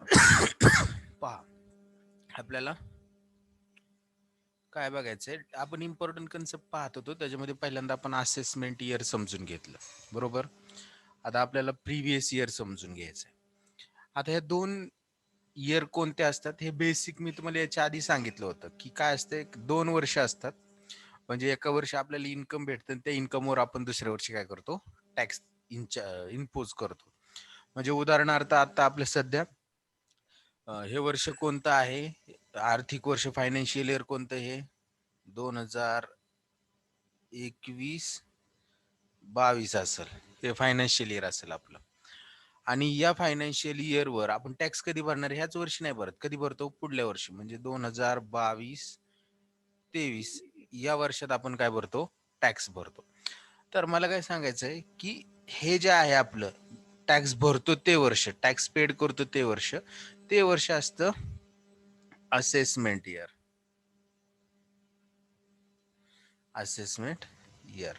पहा, आपल्याला काय बघायचंय, आपण इम्पॉर्टंट कन्सेप्ट पाहत होतो. त्याच्यामध्ये पहिल्यांदा आपण असेसमेंट इयर समजून घेतलं, बरोबर. आता आपल्याला प्रिव्हियस इयर समजून घ्यायचंय. आता ह्या दोन इयर कोणते असतात हे बेसिक मी तुम्हाला याच्या आधी सांगितलं होतं की काय असतं. 2 वर्ष असतात, म्हणजे एका वर्षी आपल्याला इन्कम भेटतं, त्या इन्कमवर आपण दुसऱ्या वर्षी काय करतो, टॅक्स इम्पोज करतो. म्हणजे उदाहरणार्थ आता आपलं सध्या हे वर्ष कोणतं आहे, आर्थिक वर्ष फायनान्शियल इयर कोणतं, हे 2021-22 असेल, हे फायनान्शियल इयर असेल आपलं. आणि या फायनान्शियल इयरवर आपण टॅक्स कधी भरणार, ह्याच वर्षी नाही भरत, कधी भरतो, पुढल्या वर्षी, म्हणजे 2022-23 या वर्षात आपण काय भरतो, टॅक्स भरतो. तर मला काय सांगायचंय की हे जे आहे आपलं टॅक्स भरतो ते वर्ष, टॅक्स पेड करतो ते वर्ष असतं असेसमेंट इयर. Assessment year.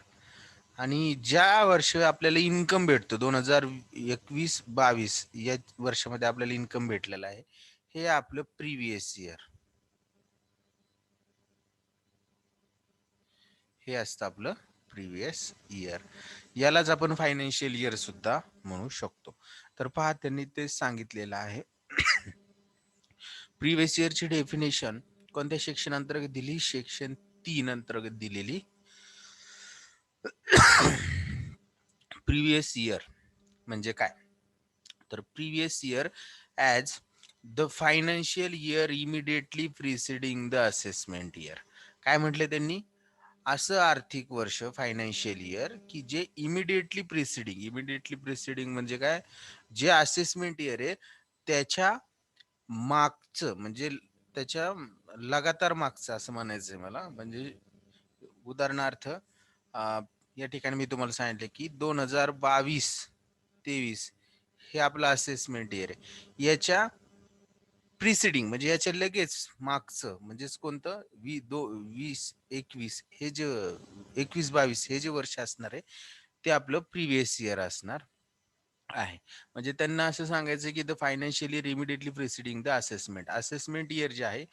आणि ज्या वर्ष आपल्याला इन्कम भेटतो, 2021-22 या वर्षामध्ये आपल्याला इन्कम भेटलेला आहे, हे आपलं प्रिव्हियस इयर, हे असतं आपलं प्रिव्हियस इयर. यालाच आपण फायनान्शियल इयर सुद्धा म्हणू शकतो. तर पहा, त्यांनी ते सांगितलेलं आहे. प्रिव्हियस इयरची डेफिनेशन कोणत्या सेक्शन अंतर्गत दिली, सेक्शन 3 अंतर्गत दिलेली. प्रिव्हियस इयर म्हणजे काय, तर previous year as the financial year immediately preceding the assessment year. काय म्हटले त्यांनी, असं आर्थिक वर्ष फायनान्शियल इयर की जे इमिडिएटली प्रिसिडिंग म्हणजे काय, जे असेसमेंट इयर आहे त्याच्या मागचं, म्हणजे त्याच्या लगातार मागचं असं म्हणायचंय मला. म्हणजे उदाहरणार्थ या ठिकाणी मी तुम्हाला सांगितले की 2022-23 हे आपलं असेसमेंट इयर आहे, याच्या प्रिसिडिंग म्हणजे याच्या लगेच मागचं म्हणजेच कोणतं, 2021 हे जे 21-22 हे जे वर्ष असणार आहे ते आपलं प्रिव्हियस इयर असणार आहे. म्हणजे त्यांना असं सांगायचं की the financial year immediately preceding the assessment year जे आहे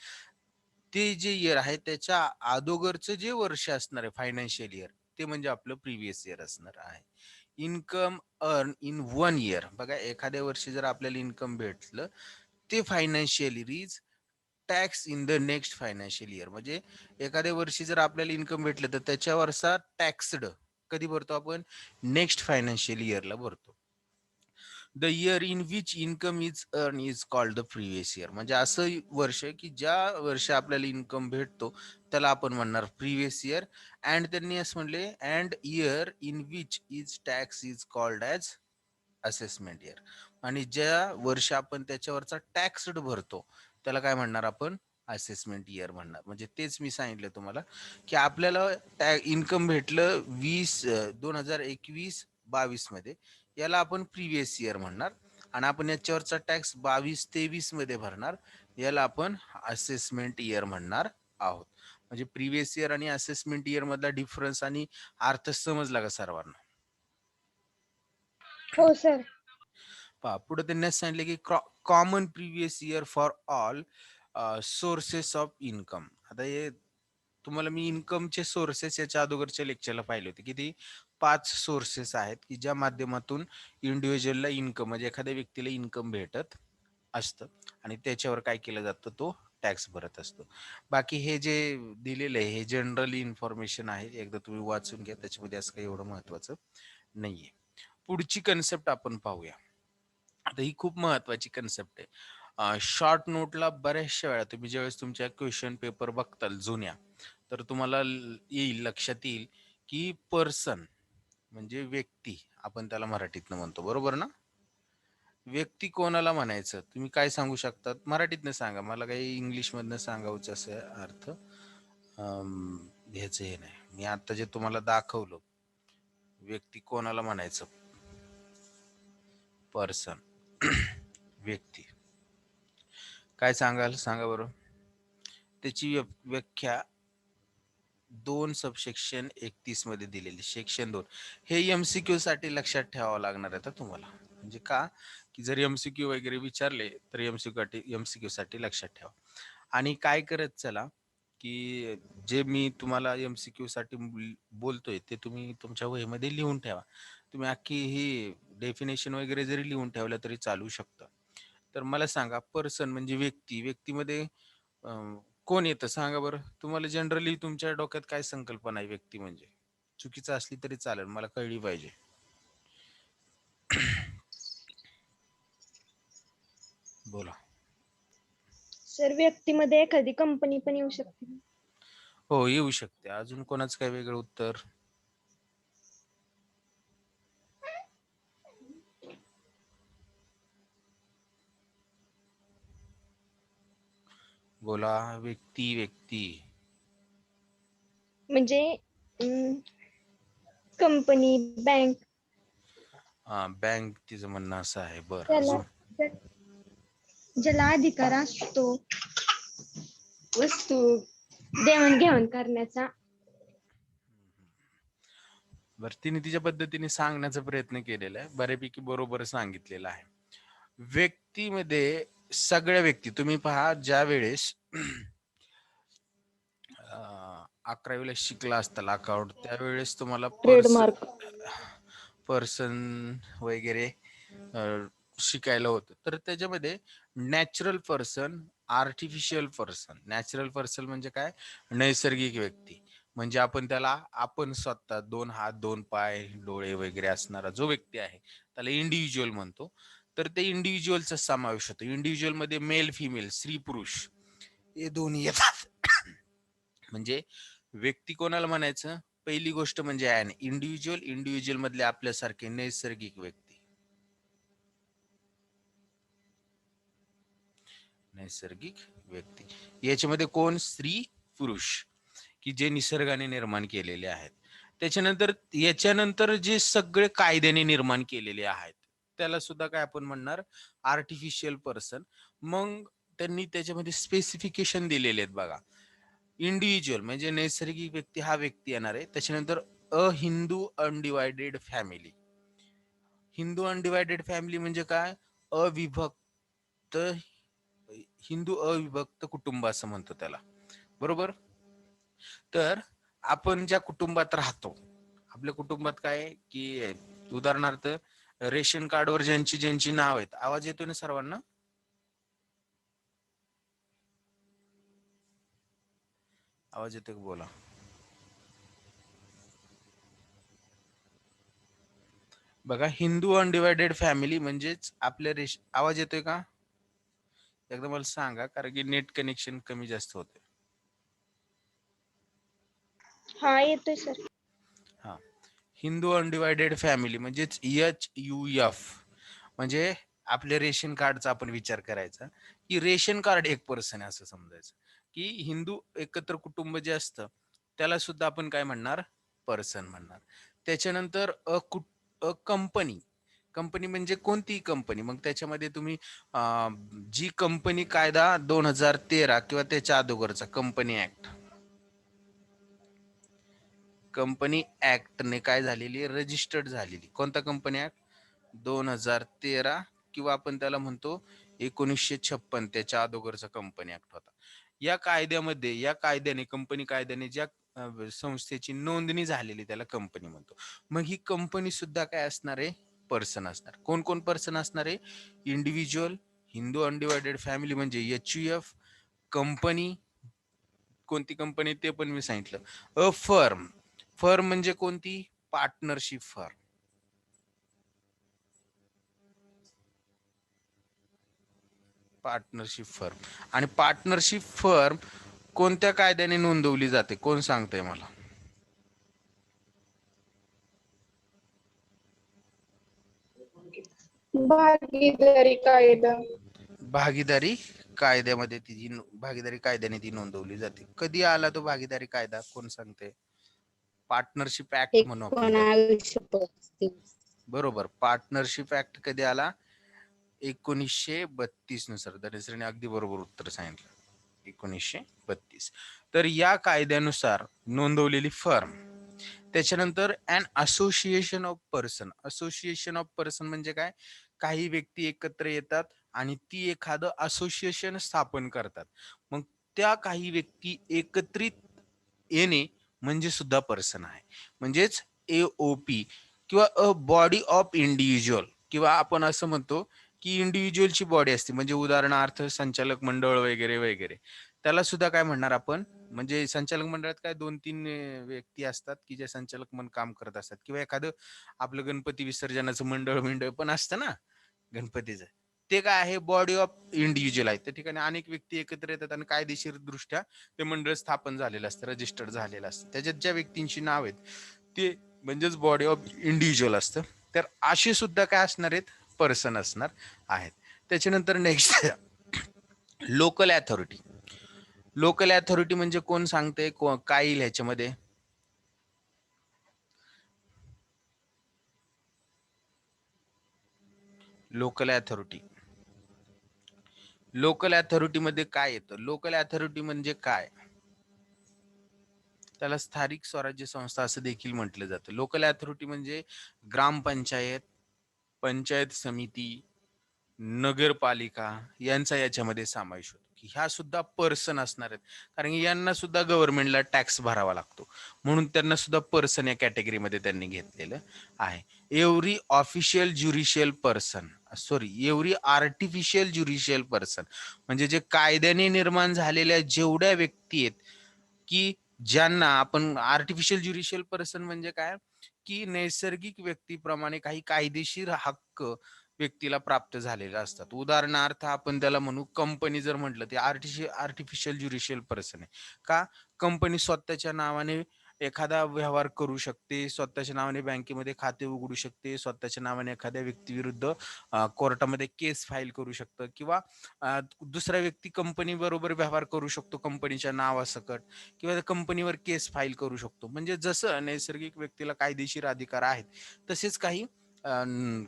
ते जे इयर आहे त्याच्या अगोदरचं जे वर्ष असणार आहे फायनान्शियल इयर, ते म्हणजे आपलं प्रिव्हियस इयर असणार आहे. इन्कम अर्न इन 1 इयर, बघा एखाद्या वर्षी जर आपल्याला इन्कम भेटलं ते financial year is tax in the next financial year. म्हणजे एखाद्या वर्षी जर आपल्याला इन्कम भेटलं तर त्याच्यावरचा टॅक्सड कधी भरतो आपण, नेक्स्ट फायनान्शियल इयरला भरतो. The year in which income is earn is called the previous year. म्हणजे असं वर्ष की ज्या वर्षी आपल्याला इन्कम भेटतो त्याला आपण म्हणणार प्रिव्हियस इयर. अँड त्यांनी असं म्हणले, and year in which is tax is called as assessment year. आणि ज्या वर्षी आपण त्याच्यावरचा टॅक्स भरतो त्याला काय म्हणणार आपण, असेसमेंट इयर म्हणणार. म्हणजे तेच मी सांगितलं तुम्हाला की आपल्याला इन्कम भेटलं 2021-22 मध्ये, याला आपण प्रिव्हियस इयर म्हणणार. आणि आपण याच्यावरचा टॅक्स 22-23 मध्ये भरणार, याला आपण असेसमेंट इयर म्हणणार आहोत. म्हणजे प्रिव्हियस इयर आणि असेसमेंट इयर मधला डिफरन्स आणि अर्थ समजला का सर्वांना. हो सर. पहा, पुढे त्यांनी सांगितले की common previous year for all sources of income. आता हे तुम्हाला मी इन्कमचे सोर्सेस याच्या अगोदरच्या लेक्चरला पाहिले होते, की ते 5 सोर्सेस आहेत की ज्या माध्यमातून इंडिव्हिज्युअलला इन्कम म्हणजे एखाद्या व्यक्तीला इन्कम भेटत असतं आणि त्याच्यावर काय केलं जातं, तो टॅक्स भरत असतो. बाकी हे जे दिलेलं आहे हे जनरली इन्फॉर्मेशन आहे, एकदा तुम्ही वाचून घ्या, त्याच्यामध्ये असं काही एवढं महत्वाचं नाहीये. पुढची कन्सेप्ट आपण पाहूया. आता ही खूप महत्वाची कन्सेप्ट आहे. शॉर्ट नोटला बऱ्याचशा वेळा तुम्ही ज्यावेळेस तुमच्या क्वेश्चन पेपर बघताल जुन्या, तर तुम्हाला येईल, लक्षात येईल की पर्सन म्हणजे व्यक्ती, आपण त्याला मराठीतनं म्हणतो, बरोबर ना. व्यक्ती कोणाला म्हणायचं, तुम्ही काय सांगू शकतात, मराठीतनं सांगा, मला काही इंग्लिश मधनं सांगायचं असं अर्थ घ्यायचं हे नाही. मी आता जे तुम्हाला दाखवलं, व्यक्ती कोणाला म्हणायचं, पर्सन व्यक्ती, काय सांगाल सांगा बरं. त्याची व्याख्या 2 सबसेक्शन 31 मध्ये दिलेली, सेक्शन 2. हे MCQ साठी लक्षात ठेवावं लागणार आहे तुम्हाला. म्हणजे का, की जर एमसीक्यू वगैरे विचारले तर एमसीक्यू साठी लक्षात ठेवा. आणि काय करत चला की जे मी तुम्हाला एमसीक्यू साठी बोलतोय ते तुम्ही तुमच्या वहीमध्ये लिहून ठेवा. तुम्ही अख्खी ही डेफिनेशन वगैरे जरी लिहून ठेवलं तरी चालू शकतं. तर मला सांगा, पर्सन म्हणजे व्यक्ती, व्यक्तीमध्ये कोण येतं सांगा बरं. तुम्हाला जनरली तुमच्या डोक्यात काय संकल्पना आहे व्यक्ती म्हणजे? चुकीचं असली तरी चालेल, मला कळली पाहिजे. बोला. सर, व्यक्तीमध्ये एखादी कंपनी पण येऊ शकते. हो, येऊ शकते. अजून कोणाचं काय वेगळं उत्तर? बोला. व्यक्ती व्यक्ती म्हणजे कंपनी, बँक. हा, बँक तिचं म्हणणं असं आहे. बरं, त्याला अजून? ज्याला अधिकार असतो वस्तू देवाणघेवाण करण्याचा. बरं, तिने तिच्या पद्धतीने सांगण्याचा प्रयत्न केलेला आहे, बऱ्यापैकी बरोबर सांगितलेलं आहे. व्यक्तीमध्ये सगळ्या व्यक्ती तुम्ही पहा, ज्या वेळेस 11वीला शिकला असताल अकाउंट, त्यावेळेस तुम्हाला ट्रेडमार्क. पर्सन वगैरे शिकायला होतं. तर त्याच्यामध्ये natural person, artificial person. Natural person म्हणजे काय? नैसर्गिक व्यक्ती. म्हणजे आपण स्वतः 2 हात, 2 पाय, डोळे वगैरे असणारा जो व्यक्ती आहे त्याला इंडिव्हिज्युअल म्हणतो. तर ते इंडिव्हिज्युअलचा समावेश होतो. इंडिव्हिज्युअल मध्ये मेल फिमेल, स्त्री पुरुष हे दोन्ही येतात. म्हणजे व्यक्ती कोणाला म्हणायचं? पहिली गोष्ट म्हणजे ॲन इंडिव्हिज्युअल, इंडिव्हिज्युअल मधले आपल्यासारखे नैसर्गिक व्यक्ती. नैसर्गिक व्यक्ती याच्यामध्ये कोण? स्त्री पुरुष, की जे निसर्गाने निर्माण केलेले आहेत. याच्यानंतर जे सगळे कायद्याने निर्माण केलेले आहेत त्याला सुद्धा काय आपण म्हणणार? Artificial person. मग त्यांनी त्याच्यामध्ये स्पेसिफिकेशन दिलेले आहेत बघा. इंडिव्हिज्युअल म्हणजे नैसर्गिक व्यक्ती हा व्यक्ती येणार आहे. त्याच्यानंतर अ Hindu undivided family. Hindu undivided family म्हणजे काय? अविभक्त, हिंदू अविभक्त कुटुंब असं म्हणतो त्याला, बरोबर? तर आपण ज्या कुटुंबात राहतो, आपल्या कुटुंबात काय की उदाहरणार्थ रेशन कार्डवर ज्यांची ज्यांची नाव आहेत, आवाज येतोय ना सर्वांना? आवाज येतोय का? बोला. बघा, हिंदू अनडिवायडेड फॅमिली म्हणजेच आपल्या आवाज येतोय का? एकदा मला सांगा, कारण की नेट कनेक्शन कमी जास्त होते. हा, येतोय सर. हा, हिंदू अनडिवायडेड फॅमिली म्हणजेच HUF. म्हणजे आपल्या रेशन कार्डचा आपण विचार करायचा की रेशन कार्ड एक पर्सन आहे असं समजायचं, की हिंदू एकत्र कुटुंब जे असतं त्याला सुद्धा आपण काय म्हणणार? पर्सन म्हणणार. त्याच्यानंतर कंपनी. कंपनी म्हणजे कोणतीही कंपनी. मग त्याच्यामध्ये तुम्ही जी कंपनी कायदा 2013 किंवा त्याच्या अगोदरचा कंपनी ऍक्ट, कंपनी ऍक्टने काय झालेली? रजिस्टर्ड झालेली. कोणता कंपनी ऍक्ट? 2013 किंवा आपण त्याला म्हणतो 1956, त्याच्या अगोदरचा कंपनी ऍक्ट होता. या कायद्याने, कंपनी कायद्याने ज्या संस्थेची नोंदणी झालेली त्याला कंपनी म्हणतो. मग ही कंपनी सुद्धा काय असणार आहे? पर्सन असणार. कोण कोण पर्सन असणार आहे? इंडिव्हिज्युअल, हिंदू अनडिवायडेड फॅमिली म्हणजे HUF, कंपनी, कोणती कंपनी ते पण मी सांगितलं. A firm. फर्म म्हणजे कोणती? Partnership firm. Partnership firm. आणि पार्टनरशिप फर्म कोणत्या कायद्याने नोंदवली जाते? कोण सांगतंय मला? भागीदारी कायदा. भागीदारी कायद्यामध्ये भागीदारी कायद्याने ती नोंदवली जाते. कधी आला तो भागीदारी कायदा? कोण सांगते? पार्टनरशिप ऍक्ट म्हणू आपण त्याला. 1935. बरोबर, पार्टनरशिप ऍक्ट कधी आला? 1932 नुसार. धनेश्वरीने अगदी बरोबर उत्तर सांगितलं, 1932. तर या कायद्यानुसार नोंदवलेली फर्म. त्याच्यानंतर an association of person. Association of person म्हणजे काय? काही व्यक्ती एकत्र येतात आणि ती एखादं असोसिएशन स्थापन करतात. मग त्या काही व्यक्ती एकत्रित येणे म्हणजे सुद्धा पर्सन आहे. म्हणजेच AOP किंवा अ बॉडी ऑफ इंडिव्हिज्युअल, किंवा आपण असं म्हणतो की इंडिव्हिज्युअलची बॉडी असते, म्हणजे उदाहरणार्थ संचालक मंडळ वगैरे वगैरे. त्याला सुद्धा काय म्हणणार आपण, म्हणजे संचालक मंडळात काय 2-3 व्यक्ती असतात की जे संचालक म्हणून काम करत असतात, किंवा एखादं आपलं गणपती विसर्जनाचं मंडळ पण असतं ना गणपतीचं, ते काय आहे, बॉडी ऑफ इंडिव्हिज्युअल आहे. त्या ठिकाणी अनेक व्यक्ती एकत्र येतात आणि कायदेशीर दृष्ट्या ते मंडळ स्थापन झालेलं असतं, रजिस्टर्ड झालेलं असतं. त्याच्यात ज्या व्यक्तींची नाव आहेत ते म्हणजेच बॉडी ऑफ इंडिव्हिज्युअल असतं. तर असे सुद्धा काय असणार आहेत, पर्सन असणार आहेत. त्याच्यानंतर next local authority. Local authority म्हणजे कोण सांगते, काय येईल ह्याच्यामध्ये? Local authority. लोकल अथॉरिटी मध्ये काय येतं? लोकल अथॉरिटी म्हणजे काय? त्याला स्थानिक स्वराज्य संस्था असं देखील म्हटलं जातं. लोकल अथॉरिटी म्हणजे ग्रामपंचायत, पंचायत समिती, नगरपालिका यांचा याच्यामध्ये समावेश होतो, की ह्या सुद्धा पर्सन असणार आहेत. कारण की यांना सुद्धा गव्हर्नमेंटला टॅक्स भरावा लागतो, म्हणून त्यांना सुद्धा पर्सन या कॅटेगरीमध्ये त्यांनी घेतलेलं आहे. Every official judicial person, sorry, every artificial judicial person, म्हणजे जे कायद्याने निर्माण झालेल्या जेवढ्या व्यक्ती आहेत, की ज्यांना आपण आर्टिफिशियल ज्युडिशियल पर्सन म्हणजे काय, की नैसर्गिक व्यक्तीप्रमाणे काही कायदेशीर हक्क व्यक्तीला प्राप्त झालेले असतात. उदाहरणार्थ आपण त्याला म्हणू, कंपनी जर म्हटलं ते आर्टिफिशियल ज्युडिशियल पर्सन आहे. का? कंपनी स्वतःच्या नावाने एखादा व्यवहार करू शकते, स्वतःच्या नावाने बँकेमध्ये खाते उघडू शकते, स्वतःच्या नावाने एखाद्या व्यक्तीविरुद्ध कोर्टामध्ये केस फाईल करू शकतं, किंवा दुसरा व्यक्ती कंपनी बरोबर व्यवहार करू शकतो कंपनीच्या नावासकट, किंवा कंपनीवर केस फाईल करू शकतो. म्हणजे जसं नैसर्गिक व्यक्तीला कायदेशीर अधिकार आहेत, तसेच काही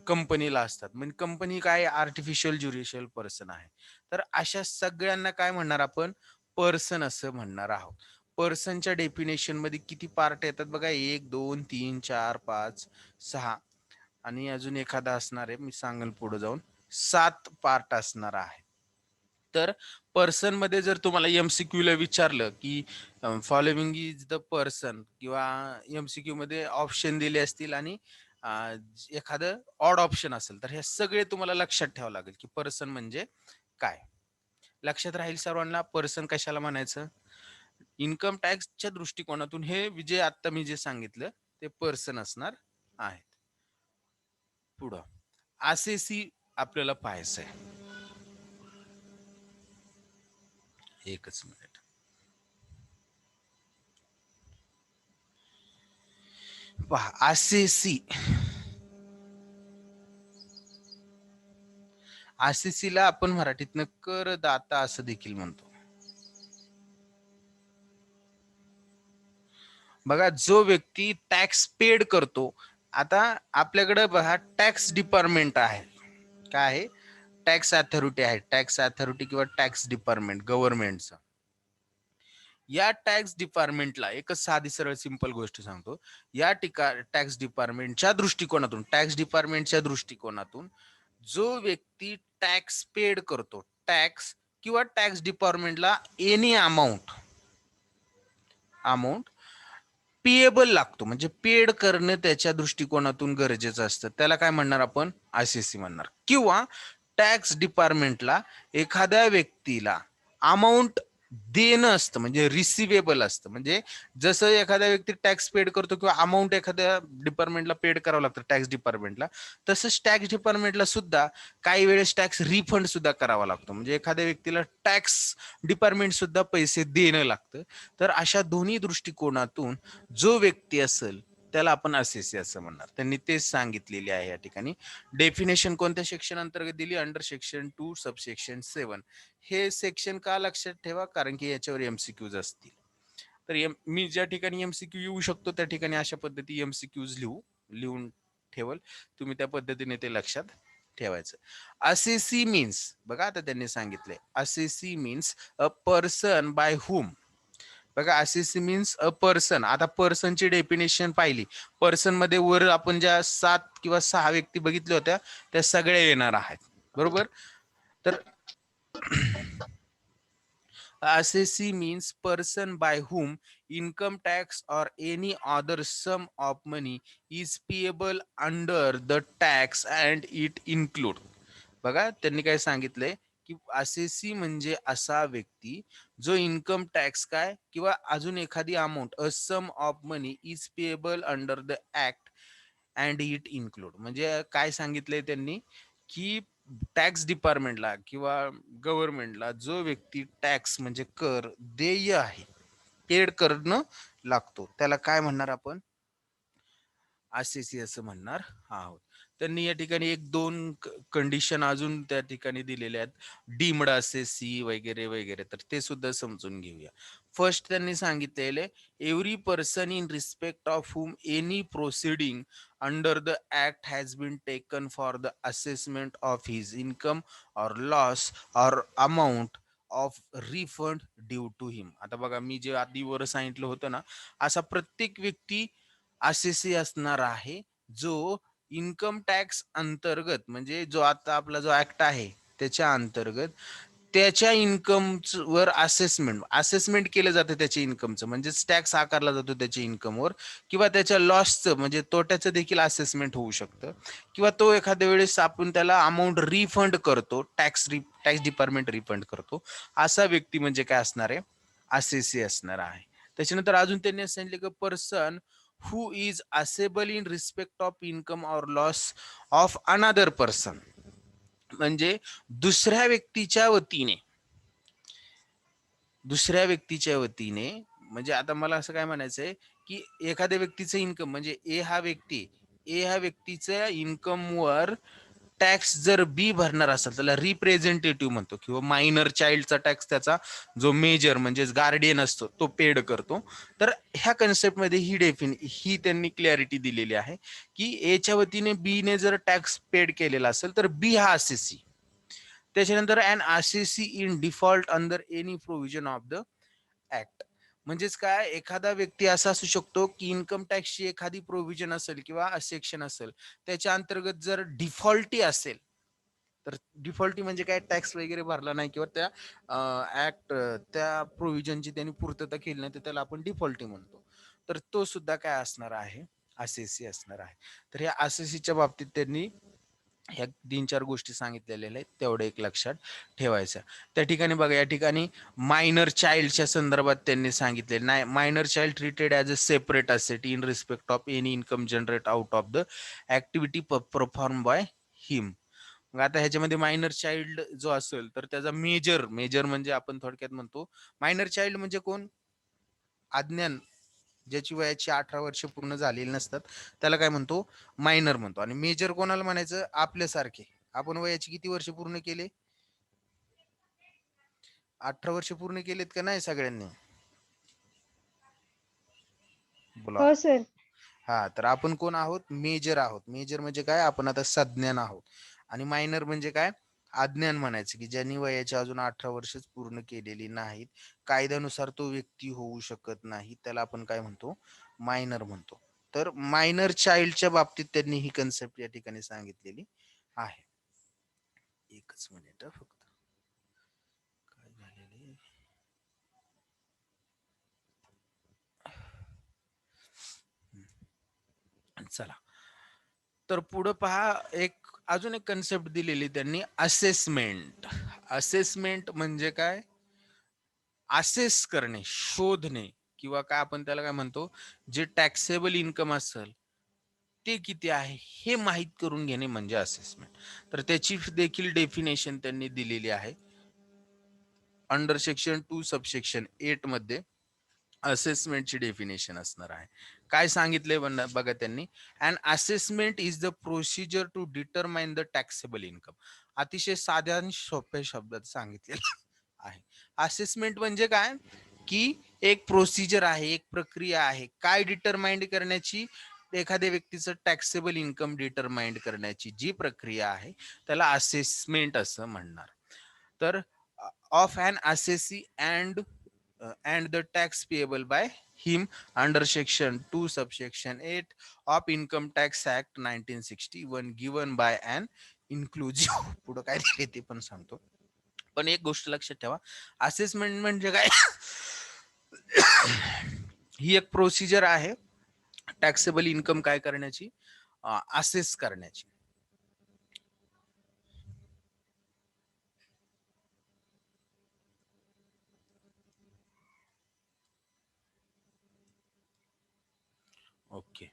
कंपनीला असतात. म्हणजे कंपनी काय, आर्टिफिशियल ज्युडिशियल पर्सन आहे. तर अशा सगळ्यांना काय म्हणणार आपण, पर्सन असं म्हणणार आहोत. पर्सनच्या डेफिनेशन मध्ये किती पार्ट येतात बघा, 1 2 3 4 5 6 आणि अजून एखादा असणार आहे, मी सांगेल पुढे जाऊन, 7 पार्ट असणार आहे. तर पर्सन मध्ये जर तुम्हाला MCQ ला विचारलं की फॉलोइंग इज द पर्सन, किंवा MCQ मध्ये ऑप्शन दिले असतील आणि एखादं ऑड ऑप्शन असेल, तर हे सगळे तुम्हाला लक्षात ठेवावं लागेल की पर्सन म्हणजे काय. लक्षात राहील सर्वांना पर्सन कशाला म्हणायचं? इन्कम टॅक्सच्या दृष्टिकोनातून हे जे आता मी जे सांगितलं ते पर्सन असणार आहेत. पुढं असेसी आपल्याला पाहायचं आहे. एकच मिनिट. पहा, असेसी, आरसीसीला आपण मराठीतनं करदाता असं देखील म्हणतो. बघा, जो व्यक्ती टॅक्स पेड करतो, आता आपल्याकडे बघा टॅक्स डिपार्टमेंट आहे. काय आहे? टॅक्स अथॉरिटी आहे. टॅक्स अथॉरिटी किंवा टॅक्स डिपार्टमेंट गव्हर्नमेंटचं. या टॅक्स डिपार्टमेंटला एकच साधी सरळ सिंपल गोष्ट सांगतो. या टॅक्स डिपार्टमेंटच्या दृष्टिकोनातून, टॅक्स डिपार्टमेंटच्या दृष्टिकोनातून जो व्यक्ती टॅक्स पेड करतो, टॅक्स किंवा टॅक्स डिपार्टमेंटला एनी अमाऊंट पेएबल लागतो, म्हणजे पेड करणं त्याच्या दृष्टिकोनातून गरजेचं असतं, त्याला काय म्हणणार आपण? आयसीसी म्हणणार. किंवा टॅक्स डिपार्टमेंटला एखाद्या व्यक्तीला अमाऊंट देणं असतं, म्हणजे रिसिवेबल असतं. म्हणजे जसं एखाद्या व्यक्ती टॅक्स पेड करतो किंवा अमाऊंट एखाद्या डिपार्टमेंटला पेड करावं लागतं टॅक्स डिपार्टमेंटला, तसंच टॅक्स डिपार्टमेंटला सुद्धा काही वेळेस टॅक्स रिफंड सुद्धा करावा लागतो. म्हणजे एखाद्या व्यक्तीला टॅक्स डिपार्टमेंट सुद्धा पैसे देणं लागतं. तर अशा दोन्ही दृष्टिकोनातून जो व्यक्ती असेल त्याला आपण असेसी असं म्हणणार. त्यांनी तेच सांगितलेले आहे या ठिकाणी. डेफिनेशन कोणत्या सेक्शन अंतर्गत दिली? Under section 2 subsection 7. हे सेक्शन का लक्षात ठेवा, कारण की याच्यावर MCQज असतील. तर मी ज्या ठिकाणी MCQ येऊ शकतो त्या ठिकाणी अशा पद्धती MCQज लिहून ठेवल, तुम्ही त्या पद्धतीने ते लक्षात ठेवायचं. असेसी मीन्स, बघा आता त्यांनी सांगितलंय, assessee means a person by whom बघा असेसी मीन्स अ पर्सन. आता पर्सनची डेफिनेशन पाहिली, पर्सन मध्ये वर आपण ज्या 7 किंवा 6 व्यक्ती बघितल्या होत्या त्या सगळ्या येणार आहेत, बरोबर. तर assessee means person by whom income tax or any other sum of money is payable under the tax and it include. बघा त्यांनी काय सांगितलंय की असेसी म्हणजे असा व्यक्ती जो इन्कम टॅक्स काय किंवा अजून एखादी amount a sum of money is payable under the act and it include. म्हणजे काय सांगितलंय त्यांनी की टॅक्स डिपार्टमेंटला किंवा गव्हर्नमेंटला जो व्यक्ती टॅक्स म्हणजे कर देय आहे, पेड करणं लागतो, त्याला काय म्हणणार आपण, आरसीसी असं म्हणणार आहोत. त्यांनी या ठिकाणी एक दोन कंडिशन अजून त्या ठिकाणी दिलेल्या आहेत, डीम्ड असेसी वगैरे वगैरे, तर ते सुद्धा समजून घेऊया. फर्स्ट त्यांनी सांगितलेले, every person in respect of whom any proceeding under the act has been taken for the assessment of his income or loss or amount of refund due to him. आता बघा मी जे आधी वर सांगितलं होतं ना, असा प्रत्येक व्यक्ती असेसी असणार आहे जो इन्कम टॅक्स अंतर्गत, म्हणजे जो आता आपला जो ऍक्ट आहे त्याच्या अंतर्गत त्याच्या इन्कम वर असेसमेंट असेसमेंट केलं जातं त्याच्या इन्कमचं, म्हणजेच टॅक्स आकारला जातो त्याच्या इन्कमवर, किंवा त्याच्या लॉसचं म्हणजे तोट्याचं देखील असेसमेंट होऊ शकतं, किंवा तो एखाद्या वेळेस आपण त्याला अमाऊंट रिफंड करतो, टॅक्स डिपार्टमेंट रिफंड करतो, असा व्यक्ती म्हणजे काय असणार आहे, असेसी असणार आहे. त्याच्यानंतर अजून त्यांनी सांगितले की person who is assessable in respect of income or loss of another person. म्हणजे दुसऱ्या व्यक्तीच्या वतीने, दुसऱ्या व्यक्तीच्या वतीने, म्हणजे आता मला असं काय म्हणायचंय की एखाद्या व्यक्तीचं इन्कम म्हणजे ए हा व्यक्तीच्या इन्कम वर टॅक्स जर बी भरणार असेल त्याला रिप्रेझेंटेटिव्ह म्हणतो, किंवा मायनर चाइल्डचा टॅक्स त्याचा जो मेजर म्हणजे गार्डियन असतो तो पेड करतो. तर ह्या कन्सेप्ट मध्ये ही त्यांनी क्लॅरिटी दिलेली आहे की एच्या वतीने बी ने जर टॅक्स पेड केलेला असेल तर बी हा असेसी. त्याच्यानंतर an assessee in default under any provision of the act. म्हणजेच काय, एखादा व्यक्ती असा असू शकतो की इन्कम टॅक्सची एखादी प्रोव्हिजन असेल किंवा सेक्शन असेल त्याच्या अंतर्गत जर डिफॉल्टी असेल, तर डिफॉल्टी म्हणजे काय, टॅक्स वगैरे भरला नाही किंवा त्या ऍक्ट त्या प्रोव्हिजनची त्यांनी पूर्तता केली नाही, तर त्याला आपण डिफॉल्टी म्हणतो. तर तो सुद्धा काय असणार आहे, असेसी असणार आहे. तर या असेसीच्या बाबतीत त्यांनी ह्या 3-4 गोष्टी सांगितलेल्या आहेत, तेवढं एक लक्षात ठेवायचं. त्या ठिकाणी बघा, या ठिकाणी मायनर चाइल्डच्या संदर्भात त्यांनी सांगितले नाही, minor child treated as a separate asset in respect of any income generate out of the activity perform by him. मग आता ह्याच्यामध्ये मायनर चाइल्ड जो असेल तर त्याचा मेजर म्हणजे आपण थोडक्यात म्हणतो, मायनर चाइल्ड म्हणजे कोण, अज्ञान, ज्याची वयाची 18 वर्ष पूर्ण झालेली नसतात त्याला काय म्हणतो, मायनर म्हणतो. आणि मेजर कोणाला म्हणायचं, आपल्यासारखे, आपण वयाची किती वर्ष पूर्ण केले, 18 वर्ष पूर्ण केलेत का नाही सगळ्यांनी, बोला. हो सर. हा, तर आपण कोण आहोत, मेजर आहोत. मेजर म्हणजे काय, आपण आता सज्ञान आहोत. आणि मायनर म्हणजे काय, अज्ञान म्हणायचं, की ज्यांनी वयाची अजून 18 वर्षच पूर्ण केलेली नाहीत, कायद्यानुसार तो व्यक्ती होऊ शकत नाही, त्याला आपण काय म्हणतो, मायनर म्हणतो. तर मायनर चाइल्डच्या बाबतीत त्यांनी ही कन्सेप्ट या ठिकाणी सांगितलेली आहे. एकच मिनिट फक्त, काय झालेलं आहे? चला, तर पुढे पहा, एक अजून एक कन्सेप्ट दिलेली त्यांनी, असेसमेंट. असेसमेंट म्हणजे काय, असेस करणे, शोधणे, किंवा काय आपण त्याला काय म्हणतो, जे टॅक्सेबल इन्कम असेल ते किती आहे हे माहित करून घेणे म्हणजे असेसमेंट. तर त्याची देखील डेफिनेशन त्यांनी दिलेली आहे अंडर सेक्शन 2 सबसेक्शन 8 मध्ये. असेसमेंटची डेफिनेशन असणार आहे. काय सांगितले बघा त्यांनी, and assessment is the procedure to determine the taxable income. अतिशय साध्या आणि सोप्या शब्दात सांगितलेलं आहे. असेसमेंट म्हणजे काय, की एक प्रोसिजर आहे, एक प्रक्रिया आहे, काय डिटरमाइंड करण्याची, एखाद्या व्यक्तीचं टॅक्सेबल इन्कम डिटरमाइंड करण्याची जी प्रक्रिया आहे त्याला असेसमेंट असं म्हणणार. तर of an assessee and and the tax payable by him under section 2 subsection 8 of Income Tax Act 1961 given by an inclusive पुढे काय दिले ते पण सांगतो. पण एक गोष्ट लक्षात ठेवा, असेसमेंट म्हणजे काय ही एक प्रोसिजर आहे टॅक्सेबल इन्कम काय करण्याची, असेस करण्याची. ओके,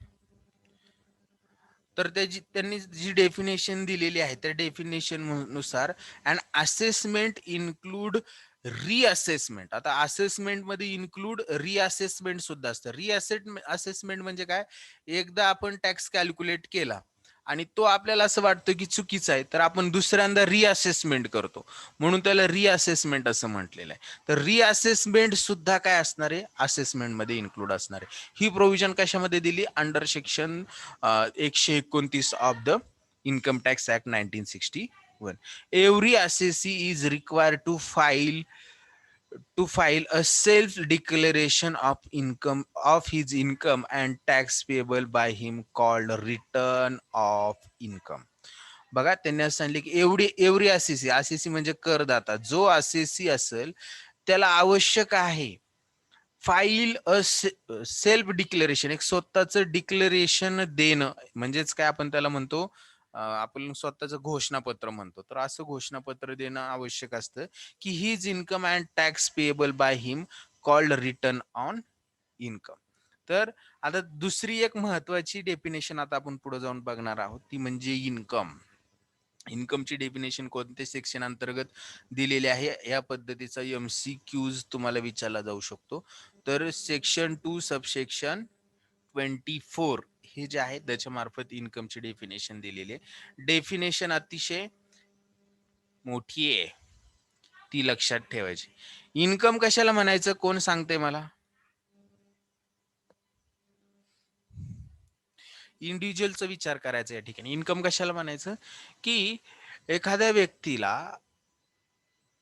तर त्याची त्यांनी जी डेफिनेशन दिलेली आहे त्या डेफिनेशन नुसार अँड असेसमेंट इन्क्लूड रिअसेसमेंट. आता असेसमेंट मध्ये इन्क्लूड रिअसेसमेंट सुद्धा असतं. असेसमेंट म्हणजे काय, एकदा आपण टॅक्स कॅल्क्युलेट केला आणि तो आपल्याला असं वाटतं की चुकीचा आहे, तर आपण दुसऱ्यांदा रिअसेसमेंट करतो, म्हणून त्याला रिअसेसमेंट असं म्हटलेलं आहे. तर रिअसेसमेंट सुद्धा काय असणार आहे, असेसमेंट मध्ये इन्क्लूड असणार आहे. ही प्रोव्हिजन कशामध्ये दिली, under section 129 of the income tax act 1961. Every assessee is required to file a self declaration of his income and tax payable by him called return of income. बघा, त्यांनी असं सांगितले की एवढी असेसी म्हणजे करदाता, जो असेसी असेल त्याला आवश्यक आहे फाईल अ सेल्फ डिक्लेरेशन, एक स्वतःचं डिक्लेरेशन देणं. म्हणजेच काय आपण त्याला म्हणतो, आपण स्वतःचं घोषणापत्र म्हणतो. तर असं घोषणापत्र देणं आवश्यक असतं की his income and tax payable by him called return on income. तर आता दुसरी एक महत्वाची डेफिनेशन आता आपण पुढे जाऊन बघणार आहोत, ती म्हणजे इन्कम. इन्कमची डेफिनेशन कोणत्या सेक्शन अंतर्गत दिलेले आहे, या पद्धतीचा MCQज तुम्हाला विचारला जाऊ शकतो. तर सेक्शन 2 सबसेक्शन 24 हे जे आहे त्याच्या मार्फत इन्कमची डेफिनेशन दिलेली आहे. डेफिनेशन अतिशय मोठी आहे, ती लक्षात ठेवायची. इन्कम कशाला म्हणायचं, कोण सांगते मला? इंडिव्हिज्युअलचा विचार करायचा या ठिकाणी. इन्कम कशाला म्हणायचं की एखाद्या व्यक्तीला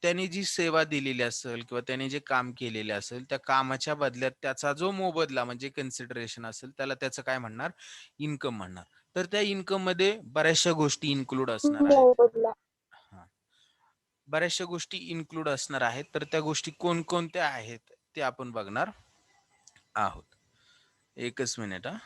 त्याने जी सेवा दिलेली असेल किंवा त्याने जे काम केलेले असेल, त्या कामाच्या बदल्यात त्याचा जो मोबदला म्हणजे कन्सिडरेशन असेल, त्याला त्याचं काय म्हणणार, इन्कम म्हणणार. तर त्या इन्कम मध्ये बऱ्याचशा गोष्टी इन्क्लूड असणार आहेत. मोबदला. हा, बऱ्याचशा गोष्टी इन्क्लूड असणार आहेत. तर त्या गोष्टी कोणकोणत्या आहेत ते आपण बघणार आहोत. एकच मिनिट हा.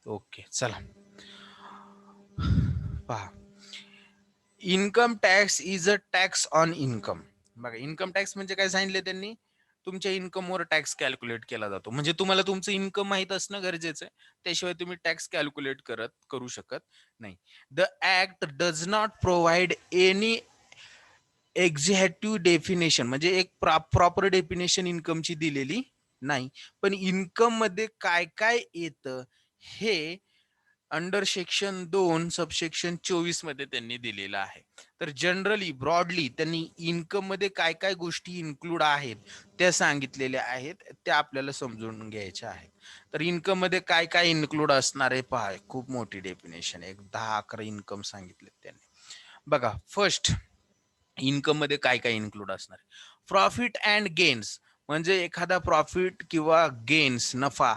ओके, चला पहा. Income tax is a tax on income. बघा, इन्कम टॅक्स म्हणजे काय सांगितले त्यांनी, तुमच्या इन्कमवर टॅक्स कॅल्क्युलेट केला जातो. म्हणजे तुम्हाला तुमचं इन्कम माहित असणं गरजेचं आहे, त्याशिवाय तुम्ही टॅक्स कॅल्क्युलेट करू शकत नाही. The act does not provide any exhaustive definition, म्हणजे एक प्रॉपर डेफिनेशन इन्कमची दिलेली नाही. पण इन्कम मध्ये काय काय येतं हे अंडर सेक्शन 2 सबसेक्शन 24 मध्ये त्यांनी दिलेलं आहे. तर जनरली ब्रॉडली त्यांनी इन्कम मध्ये काय काय गोष्टी इन्क्लूड आहेत त्या सांगितलेल्या आहेत, त्या आपल्याला समजून घ्यायच्या आहेत. तर इन्कम मध्ये काय काय इन्क्लूड असणार आहे पहा, खूप मोठी डेफिनेशन, एक 10-11 इन्कम सांगितले त्यांनी. बघा, फर्स्ट इन्कम मध्ये काय काय इन्क्लूड असणार आहे, प्रॉफिट अँड गेन्स. म्हणजे एखादा प्रॉफिट किंवा गेन्स, नफा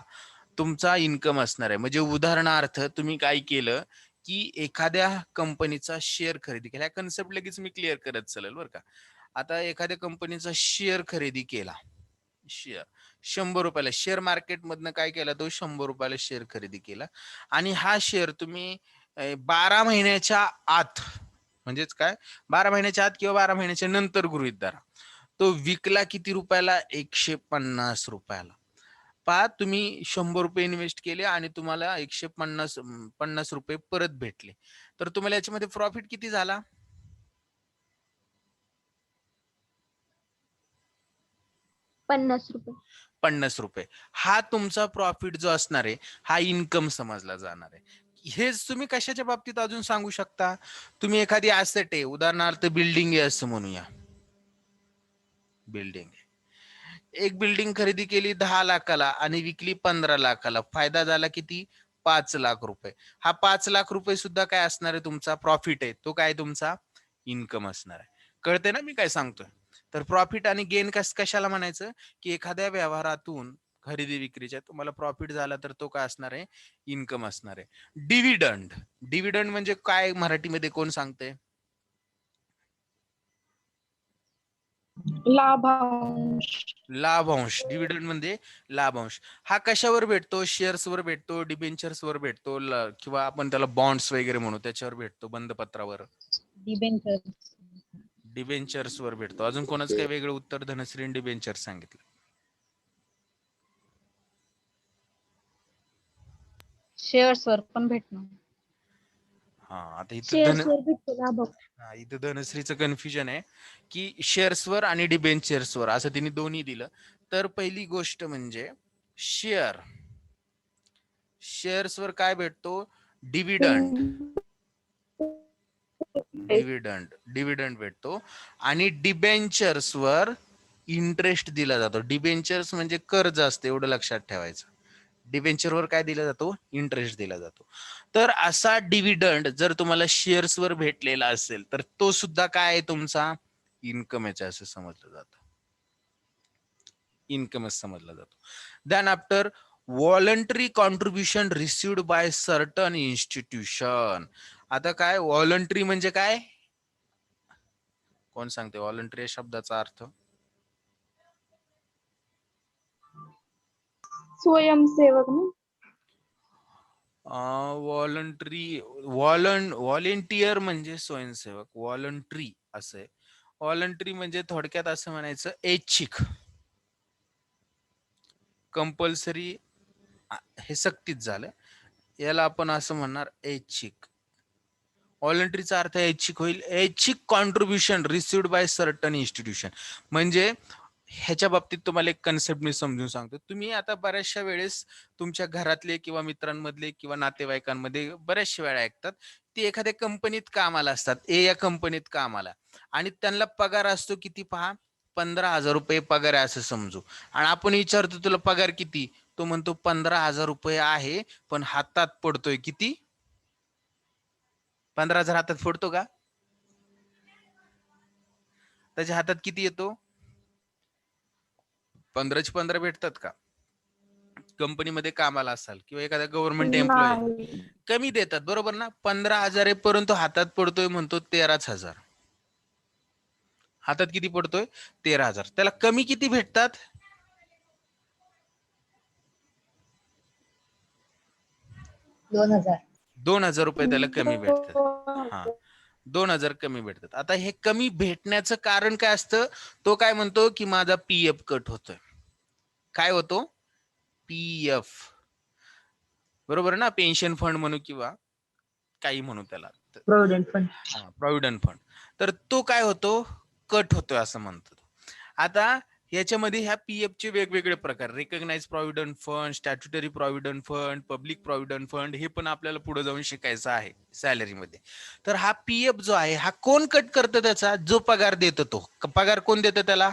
तुमचा इन्कम असणार आहे. म्हणजे उदाहरणार्थ तुम्ही काय केलं की एखाद्या कंपनीचा शेअर खरेदी केला. कन्सेप्ट लगेच मी क्लिअर करत चालेल बरं का. आता एखाद्या कंपनीचा शेअर खरेदी केला, शेअर 100 रुपयाला, शेअर मार्केट मधनं काय केला, तो 100 रुपयाला शेअर खरेदी केला आणि हा शेअर तुम्ही 12 महिन्याच्या आत, म्हणजेच काय, 12 महिन्याच्या आत किंवा 12 महिन्याच्या नंतर गृहीत धरा, तो विकला किती रुपयाला, 150 रुपयाला. पहा, तुम्ही 100 रुपये इन्व्हेस्ट केले आणि तुम्हाला 150 रुपये परत भेटले, तर तुम्हाला याच्यामध्ये प्रॉफिट किती झाला, 50 रुपये. 50 रुपये. हा तुमचा प्रॉफिट जो असणार आहे हा इन्कम समजला जाणार आहे. हेच तुम्ही कशाच्या बाबतीत अजून सांगू शकता? तुम्ही एखादी ऍसेट आहे, उदाहरणार्थ बिल्डिंग आहे असं म्हणूया. बिल्डिंग, एक बिल्डिंग खरेदी केली 10 लाखाला आणि विकली 15 लाखाला, फायदा झाला किती? 5 लाख रुपये. हा 5 लाख रुपये सुद्धा काय असणार आहे? तुमचा प्रॉफिट आहे. तो काय तुमचा इन्कम असणार आहे. कळते ना मी काय सांगतोय? तर प्रॉफिट आणि गेन कशाला म्हणायचं? की एखाद्या व्यवहारातून खरेदी विक्रीच्या तुम्हाला प्रॉफिट झाला तर तो काय असणार आहे? इन्कम असणार आहे. डिव्हिडंड, डिव्हिडंड म्हणजे काय मराठीमध्ये कोण सांगते? लाभांश. लाभांश. डिव्हिडंड म्हणजे लाभांश. हा कशावर भेटतो? शेअर्सवर भेटतो, डिबेंचर्सवर भेटतो, किंवा आपण त्याला बॉन्ड्स वगैरे म्हणू, त्याच्यावर भेटतो, बंधपत्रावर, डिबेंचर. डिबेंचर्सवर भेटतो. अजून कोणाच काही वेगळं उत्तर? धनश्रीन डिबेंचर्स सांगितलं. शेअर्स वर पण भेटणार. हा, आता शेअर्सवर भेटतो लाभांश. इथं धनश्रीचं कन्फ्युजन आहे की शेअर्सवर आणि डिबेंचर्सवर असं तिने दोन्ही दिलं. तर पहिली गोष्ट म्हणजे शेअर, शेअर्सवर काय भेटतो? डिव्हिडंड, डिव्हिडंड, डिव्हिडंड भेटतो. आणि डिबेंचर्सवर इंटरेस्ट दिला जातो. डिबेंचर्स म्हणजे कर्ज असते, एवढं लक्षात ठेवायचं. डिबेंचरवर काय दिला जातो? इंटरेस्ट दिला जातो. तर असा डिव्हिडंड जर तुम्हाला शेअर्सवर भेटलेला असेल तर तो सुद्धा काय आहे? तुमचा इन्कम आहे असं समजलं जातं. इन्कमच समजला जातो. Then after voluntary contribution received by certain institution. आता काय व्हॉलंटरी म्हणजे काय? कोण सांगते व्हॉलंटरी या शब्दाचा अर्थ? स्वयंसेवक ना. व्हॉलंटरी, व्हॉलेंटियर म्हणजे स्वयंसेवक. व्हॉलंटरी असं आहे. व्हॉलंटरी म्हणजे थोडक्यात असं म्हणायचं ऐच्छिक, कंपल्सरी, हे सक्तीच झालं. याला आपण असं म्हणणार ऐच्छिक. व्हॉलंटरीचा अर्थ ऐच्छिक होईल. ऐच्छिक contribution received by certain institution. म्हणजे ह्याच्या बाबतीत तुम्हाला एक कन्सेप्ट मी समजून सांगतो. तुम्ही आता बऱ्याचशा वेळेस तुमच्या घरातले किंवा मित्रांमधले किंवा नातेवाईकांमध्ये बऱ्याचशा वेळा ऐकतात, ते एखाद्या कंपनीत कामाला असतात, या कंपनीत कामाला, आणि त्यांना पगार असतो किती? पहा, 15,000 रुपये पगार आहे असं समजू. आणि आपण विचारतो तुला पगार किती? तो म्हणतो 15,000 रुपये आहे, पण हातात पडतोय किती? 15,000 हातात फोडतो का? त्याच्या हातात किती येतो? 15चे 15 भेटतात का? कंपनीमध्ये कामाला असाल किंवा एखादा गव्हर्नमेंट एम्प्लॉय, नाही. कमी देतात बरोबर ना? 15,000 आहे परंतु हातात पडतोय म्हणतो 13,000. हातात किती पडतोय? 13,000. त्याला कमी किती भेटतात? 2,000. 2,000 रुपये त्याला कमी भेटतात. हा, 2,000 कमी भेटतात. आता हे कमी भेटण्याचं कारण काय असतं? तो काय म्हणतो की माझा पीएफ कट होतोय. काय होतो? पीएफ. बरोबर ना? पेन्शन फंड म्हणू किंवा काही म्हणू त्याला. Provident fund. हा, प्रॉव्हिडंट फंड. तर तो काय होतो? कट होतोय असं म्हणतो. आता याच्यामध्ये ह्या पीएफ चे वेगवेगळे प्रकार, recognise provident fund, statutory provident fund, public provident fund, हे पण आपल्याला पुढे जाऊन शिकायचं आहे सॅलरीमध्ये. तर हा पीएफ जो आहे हा कोण कट करतं? त्याचा जो पगार देतो तो. पगार कोण देतं त्याला?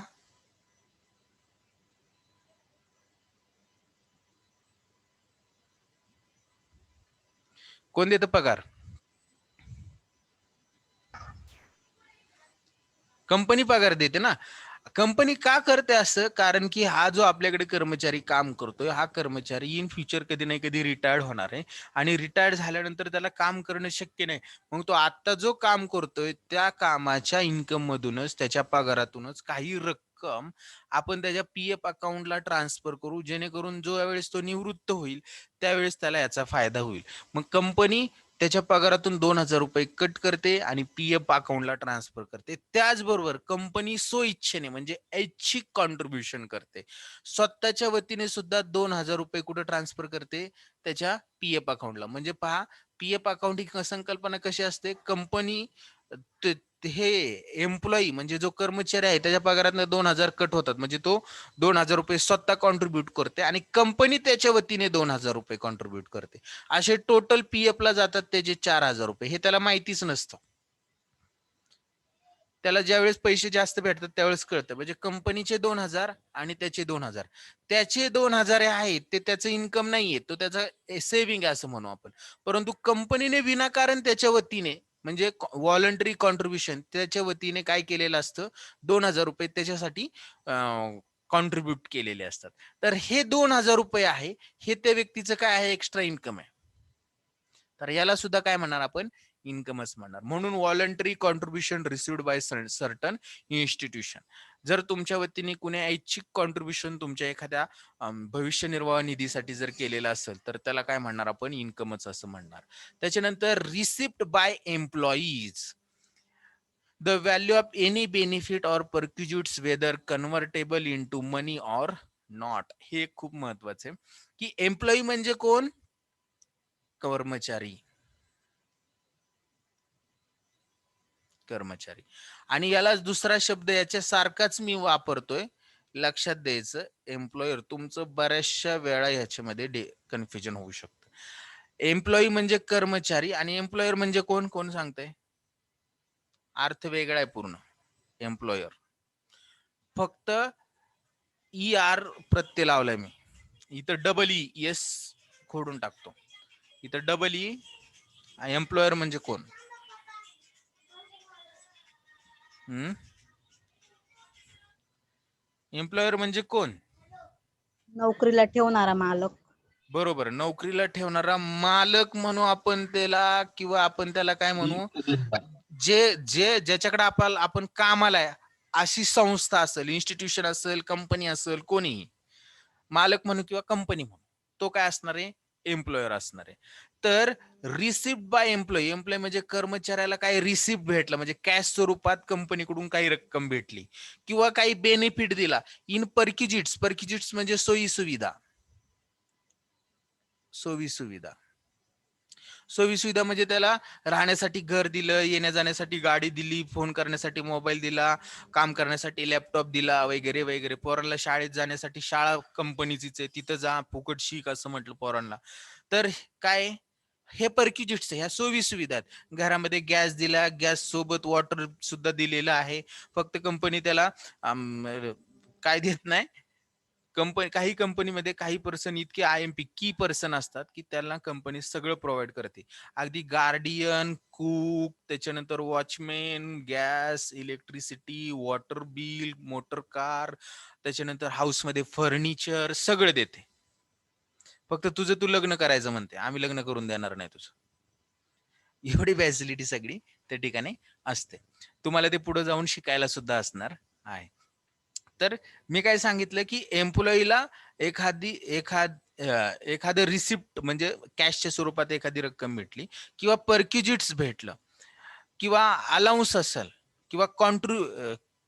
कोण देतं पगार? कंपनी पगार देते ना. कंपनी का करते असं? कारण की हा जो आपल्याकडे कर्मचारी काम करतोय, हा कर्मचारी इन फ्युचर कधी नाही कधी रिटायर्ड होणार आहे, आणि रिटायर्ड झाल्यानंतर त्याला काम करणं शक्य नाही. मग तो आता जो काम करतोय त्या कामाच्या इन्कम मधूनच, त्याच्या पगारातूनच काही रक्कम आपण त्याच्या पीएफ अकाउंटला ट्रान्सफर करू, जेणेकरून जो वेळेस तो निवृत्त होईल त्यावेळेस त्याला याचा फायदा होईल. मग कंपनी त्याच्या पगारातून 2,000 रुपये कट करते आणि पीएफ अकाउंटला ट्रान्सफर करते. त्याचबरोबर कंपनी सो इच्छेने म्हणजे ऐच्छिक कॉन्ट्रीब्युशन करते. स्वतःच्या वतीने सुद्धा 2,000 रुपये कुठे ट्रान्सफर करते? त्याच्या पीएफ अकाउंटला. म्हणजे पहा, पीएफ अकाउंट ही संकल्पना कशी असते? कंपनी हे एम्प्लॉई म्हणजे जो कर्मचारी आहे त्याच्या पगारातनं 2,000 कट होतात, म्हणजे तो 2,000 रुपये स्वतः कॉन्ट्रीब्युट करते आणि कंपनी त्याच्या वतीने 2,000 रुपये कॉन्ट्रीब्युट करते. असे टोटल पीएफ ला जातात त्याचे 4,000 रुपये. हे त्याला माहितीच नसतं. त्याला ज्यावेळेस पैसे जास्त भेटतात त्यावेळेस कळतं. म्हणजे कंपनीचे 2,000 आणि त्याचे 2,000. त्याचे 2,000 आहेत ते त्याचं इन्कम नाहीये, तो त्याचा सेव्हिंग आहे असं म्हणू आपण. परंतु कंपनीने विनाकारण त्याच्या वतीने म्हणजे व्हॉलंटरी कॉन्ट्रीब्युशन त्याच्या वतीने काय केलेलं असतं, 2,000 रुपये त्याच्यासाठी कॉन्ट्रीब्युट केलेले असतात. तर हे 2,000 रुपये आहे, हे त्या व्यक्तीचं काय आहे, एक्स्ट्रा इन्कम आहे. तर याला सुद्धा काय म्हणणार आपण, इन्कमच म्हणणार. म्हणून voluntary contribution received by certain institution. जर तुमच्या वतीने कुणी ऐच्छिक कॉन्ट्रीब्युशन तुमच्या एखाद्या भविष्य निर्वाह निधीसाठी जर केलेला असेल तर त्याला काय म्हणणार आपण, इन्कमच असं म्हणणार. त्याच्यानंतर receipt by employees the value of any benefit or perquisites whether convertible into money or not. हे खूप महत्वाचं आहे की एम्प्लॉई म्हणजे कोण, कर्मचारी. कर्मचारी. आणि याला दुसरा शब्द याच्या सारखाच मी वापरतोय, लक्षात द्यायचं. एम्प्लॉयर तुमचं बऱ्याचशा वेळा ह्याच्यामध्ये कन्फ्युजन होऊ शकतं. एम्प्लॉई म्हणजे कर्मचारी आणि एम्प्लॉयर म्हणजे कोण, कोण सांगतंय? अर्थ वेगळा आहे पूर्ण. एम्प्लॉयर फक्त ई आर प्रत्यय लावलाय मी इथं, डबल ई एस खोडून टाकतो इथं, डबल ई. एम्प्लॉयर म्हणजे कोण? एम्प्लॉयर म्हणजे कोण? नोकरीला ठेवणारा मालक. बरोबर, नोकरीला ठेवणारा मालक म्हणू आपण त्याला, किंवा आपण त्याला काय म्हणू, जे जे ज्याच्याकडे आपण कामाला आहे अशी संस्था असेल, इन्स्टिट्यूशन असेल, कंपनी असेल, कोणीही मालक म्हणू किंवा कंपनी म्हणू, तो काय असणार आहे, एम्प्लॉयर असणार आहे. तर रिसिप्ट बाय एम्प्लॉई, एम्प्लॉई म्हणजे कर्मचाऱ्याला काही रिसिप्ट भेटला, म्हणजे कॅश स्वरूपात कंपनीकडून काही रक्कम भेटली किंवा काही बेनिफिट दिला इन पर्क्युजिट्स. पर्क्युजिट्स म्हणजे सोयी सुविधा. सोयी सुविधा, सोयी सुविधा म्हणजे त्याला राहण्यासाठी घर दिलं, येण्या जाण्यासाठी गाडी दिली, फोन करण्यासाठी मोबाईल दिला, काम करण्यासाठी लॅपटॉप दिला, वगैरे वगैरे. पोरांना शाळेत जाण्यासाठी शाळा कंपनीचीच आहे, तिथं जा फुकट शिक असं म्हटलं पोरांना. तर काय, हे पर्क्युजिट्स, ह्या सोयी सुविधा आहेत. घरामध्ये गॅस दिला, गॅस सोबत वॉटर सुद्धा दिलेलं आहे, फक्त कंपनी त्याला काय देत नाही. कंपनी, काही कंपनीमध्ये काही पर्सन इतके IMP की पर्सन असतात की त्यांना कंपनी सगळं प्रोव्हाइड करते, अगदी गार्डियन, कुक, त्याच्यानंतर watchman, gas, electricity, water bill, motor car, त्याच्यानंतर हाऊसमध्ये फर्निचर सगळं देते. फक्त तुझं तू लग्न करायचं म्हणते, आम्ही लग्न करून देणार नाही तुझं. एवढी फॅसिलिटी सगळी त्या ठिकाणी असते. तुम्हाला ते पुढे जाऊन शिकायला सुद्धा असणार आहे. तर मी काय सांगितलं की एम्प्लॉईला एखादं रिसिप्ट म्हणजे कॅशच्या स्वरूपात एखादी रक्कम भेटली, किंवा पर्क्युजिट्स भेटलं, किंवा अलाउन्स असेल, किंवा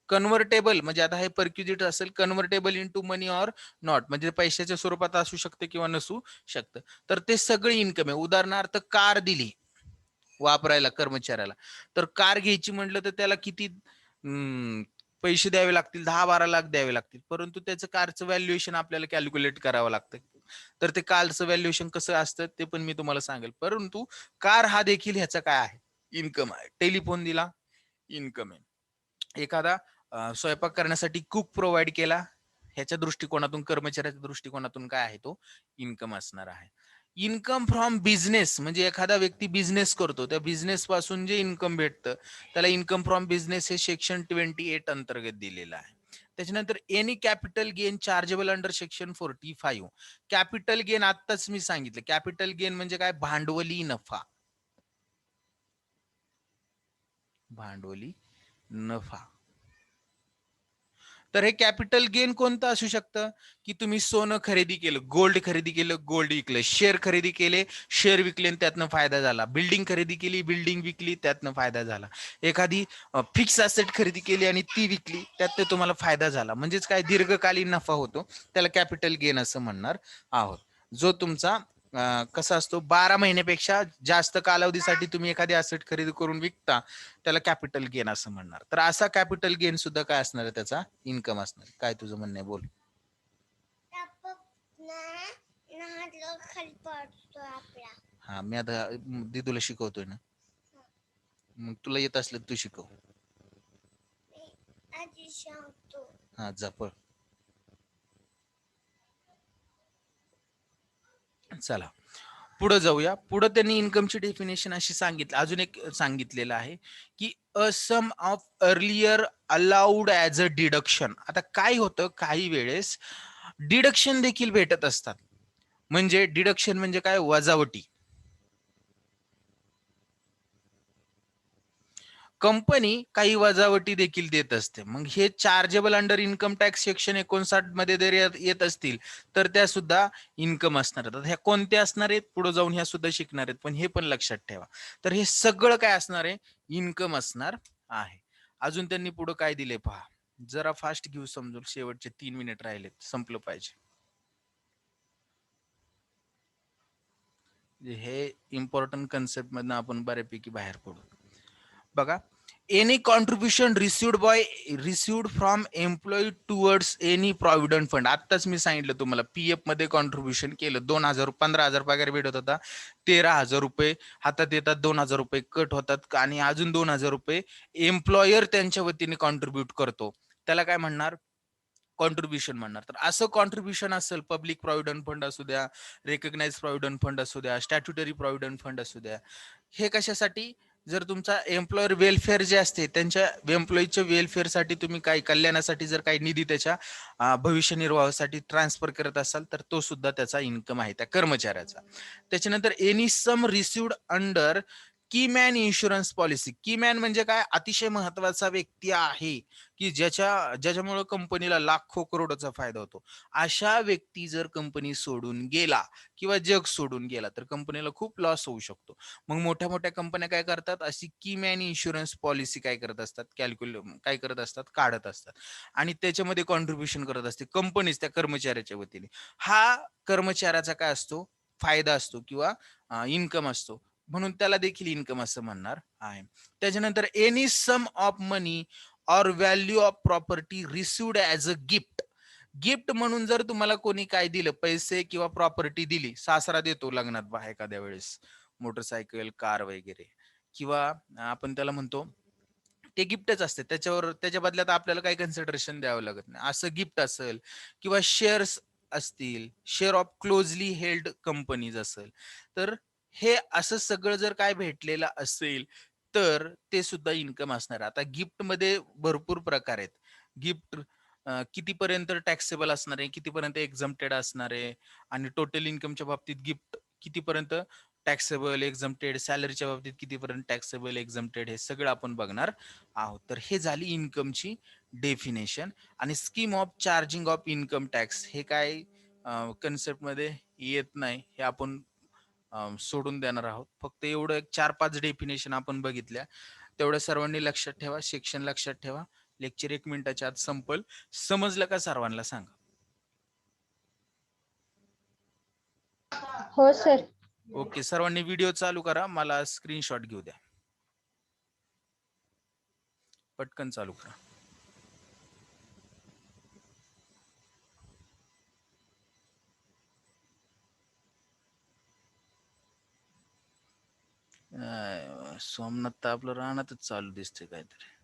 कन्व्हर्टेबल म्हणजे आता हे पर्क्युजिट असेल, convertible into money or not म्हणजे पैशाच्या स्वरूपात असू शकते किंवा नसू शकतं. तर ते सगळे इन्कम आहे. उदाहरणार्थ कार दिली वापरायला कर्मचाऱ्याला, तर कार घ्यायची म्हटलं तर त्याला किती पैसे द्यावे लागतील, 10-12 लाख द्यावे लागतील. परंतु त्याचं कारचं व्हॅल्युएशन आपल्याला कॅल्क्युलेट करावं लागतं. तर ते कारचं व्हॅल्युएशन कसं असतं ते पण मी तुम्हाला सांगेल. परंतु कार हा देखील ह्याचा काय आहे, इन्कम आहे. टेलिफोन दिला, इन्कम आहे. एखादा स्वयंपाक करण्यासाठी कुक प्रोव्हाइड केला, ह्याच्या दृष्टिकोनातून, कर्मचाऱ्याच्या दृष्टिकोनातून काय आहे, तो इन्कम असणार आहे. इन्कम फ्रॉम बिझनेस म्हणजे एखादा व्यक्ती बिझनेस करतो, त्या बिझनेस पासून जे इन्कम भेटतं त्याला इन्कम फ्रॉम बिझनेस हे सेक्शन 28 अंतर्गत दिलेलं आहे. त्याच्यानंतर any capital gain chargeable under section 45. Capital gain आत्ताच मी सांगितलं, कॅपिटल गेन म्हणजे काय, भांडवली नफा. भांडवली नफा. तर हे कॅपिटल गेन कोणतं असू शकतं, की तुम्ही सोनं खरेदी केलं, गोल्ड खरेदी केलं, गोल्ड विकलं, शेअर खरेदी केले, शेअर विकले आणि त्यातनं फायदा झाला, बिल्डिंग खरेदी केली, बिल्डिंग विकली, त्यातनं फायदा झाला, एखादी फिक्स असेट खरेदी केली आणि ती विकली, त्यातनं तुम्हाला फायदा झाला, म्हणजेच काय, दीर्घकालीन नफा होतो, त्याला कॅपिटल गेन असं म्हणणार आहोत. जो तुमचा कसा असतो 12 महिन्यापेक्षा जास्त कालावधीसाठी तुम्ही एखादी असेट खरेदी करून विकता त्याला कॅपिटल गेन असं म्हणणार. तर असा कॅपिटल गेन सुद्धा काय असणार आहे, त्याचा इन्कम असणार. काय तुझं म्हणणं आहे, बोल. हा, मी आता दिदूला शिकवतोय ना, मग तुला येत असलं तू शिकव. हा, जपळ. चला पुढे जाऊया. पुढे त्यांनी इन्कमची डेफिनेशन अशी सांगितलं, अजून एक सांगितलेलं आहे की a sum of earlier allowed as a deduction. आता काय होतं, काही वेळेस डिडक्शन देखील भेटत असतात. म्हणजे डिडक्शन म्हणजे काय, वजावटी. कंपनी काही वजावटी देखील देत असते. मग हे chargeable under income tax section 59 मध्ये जर येत असतील तर त्या सुद्धा इन्कम असणार आहेत. ह्या कोणत्या असणार आहेत, पुढे जाऊन ह्या सुद्धा शिकणार आहेत, पण हे पण लक्षात ठेवा. तर हे सगळं काय असणार आहे, इन्कम असणार आहे. अजून त्यांनी पुढे काय दिले पहा, जरा फास्ट घेऊ समजून, शेवटचे 3 मिनिट राहिले, संपलं पाहिजे. हे इम्पॉर्टंट कन्सेप्ट मधनं आपण बऱ्यापैकी बाहेर पडू. बघा, any contribution received from employee towards any provident fund. आत्ताच मी सांगितलं तुम्हाला, पीएफ मध्ये कॉन्ट्रीब्युशन केलं, 2,000 15,000 पगार भेटत होता, 13,000 रुपये हातात येतात, 2,000 रुपये कट होतात आणि अजून 2,000 रुपये एम्प्लॉयर त्यांच्या वतीने कॉन्ट्रीब्युट करतो, त्याला काय म्हणणार, कॉन्ट्रीब्युशन म्हणणार. तर असं कॉन्ट्रीब्युशन असेल, पब्लिक प्रॉव्हिडंट फंड असू द्या, रेकग्नाइज प्रॉव्हिडंट फंड असू द्या, स्टॅट्युटरी प्रॉव्हिडंट फंड असू द्या, हे कशासाठी, जर तुमचा एम्प्लॉयर वेलफेअर जे असते, त्यांच्या एम्प्लॉईच्या वेलफेअरसाठी तुम्ही काही कल्याणासाठी जर काही निधी त्याच्या भविष्य निर्वाहासाठी ट्रान्सफर करत असाल तर तो सुद्धा त्याचा इन्कम आहे, त्या कर्मचाऱ्याचा. त्याच्यानंतर एनी सम रिसिव्ड अंडर कीमॅन इन्शुरन्स पॉलिसी. कीमॅन म्हणजे काय, अतिशय महत्वाचा व्यक्ती आहे की ज्याच्यामुळे कंपनीला लाखो करोडचा फायदा होतो. अशा व्यक्ती जर कंपनी सोडून गेला किंवा जग सोडून गेला तर कंपनीला खूप लॉस होऊ शकतो. मग मोठ्या मोठ्या कंपन्या काय करतात, अशी कीमॅन इन्शुरन्स पॉलिसी काय करत असतात, काय करत असतात, काढत असतात आणि त्याच्यामध्ये कॉन्ट्रीब्युशन करत असते कंपनीच त्या कर्मचाऱ्याच्या वतीने. हा कर्मचाऱ्याचा काय असतो, फायदा असतो किंवा इन्कम असतो, म्हणून त्याला देखील इन्कम असं म्हणणार आहे. त्याच्यानंतर any sum of money or value of property received as a gift. Gift म्हणून जर तुम्हाला कोणी काय दिलं, पैसे किंवा प्रॉपर्टी दिली, सासरा देतो लग्नात बा एखाद्या वेळेस, मोटरसायकल, कार वगैरे, किंवा आपण त्याला म्हणतो ते गिफ्टच असते, त्याच्यावर त्याच्या बदल्यात आपल्याला काही कन्सिडरेशन द्यावं लागत नाही, असं गिफ्ट असेल. किंवा शेअर्स असतील, share of closely held companies असेल, तर हे असं सगळं जर काय भेटलेलं असेल तर ते सुद्धा इन्कम असणार. आता गिफ्ट मध्ये भरपूर प्रकार आहेत. गिफ्ट कितीपर्यंत टॅक्सेबल असणार आहे, कितीपर्यंत एक्झम्प्टेड असणार आहे, आणि टोटल इन्कमच्या बाबतीत गिफ्ट कितीपर्यंत टॅक्सेबल, एक्झम्प्टेड, सॅलरीच्या बाबतीत कितीपर्यंत टॅक्सेबल, एक्झम्प्टेड, हे सगळं आपण बघणार आहोत. तर हे झाली इन्कमची डेफिनेशन. आणि scheme of charging of income tax हे काय कन्सेप्ट मध्ये येत नाही, हे आपण सोडून देणार आहोत. फक्त एवढं 4-5 डेफिनेशन आपण बघितल्या, तेवढ्या सर्वांनी लक्षात ठेवा, सेक्शन लक्षात ठेवा. लेक्चर 1 मिनिटाच्या आत संपल. समजलं का सर्वांना सांगा. हो सर. ओके, सर्वांनी व्हिडिओ चालू करा, मला स्क्रीनशॉट घेऊ द्या, पटकन चालू करा. सोमनाथ तर आपलं रानातच चालू दिसतंय काहीतरी.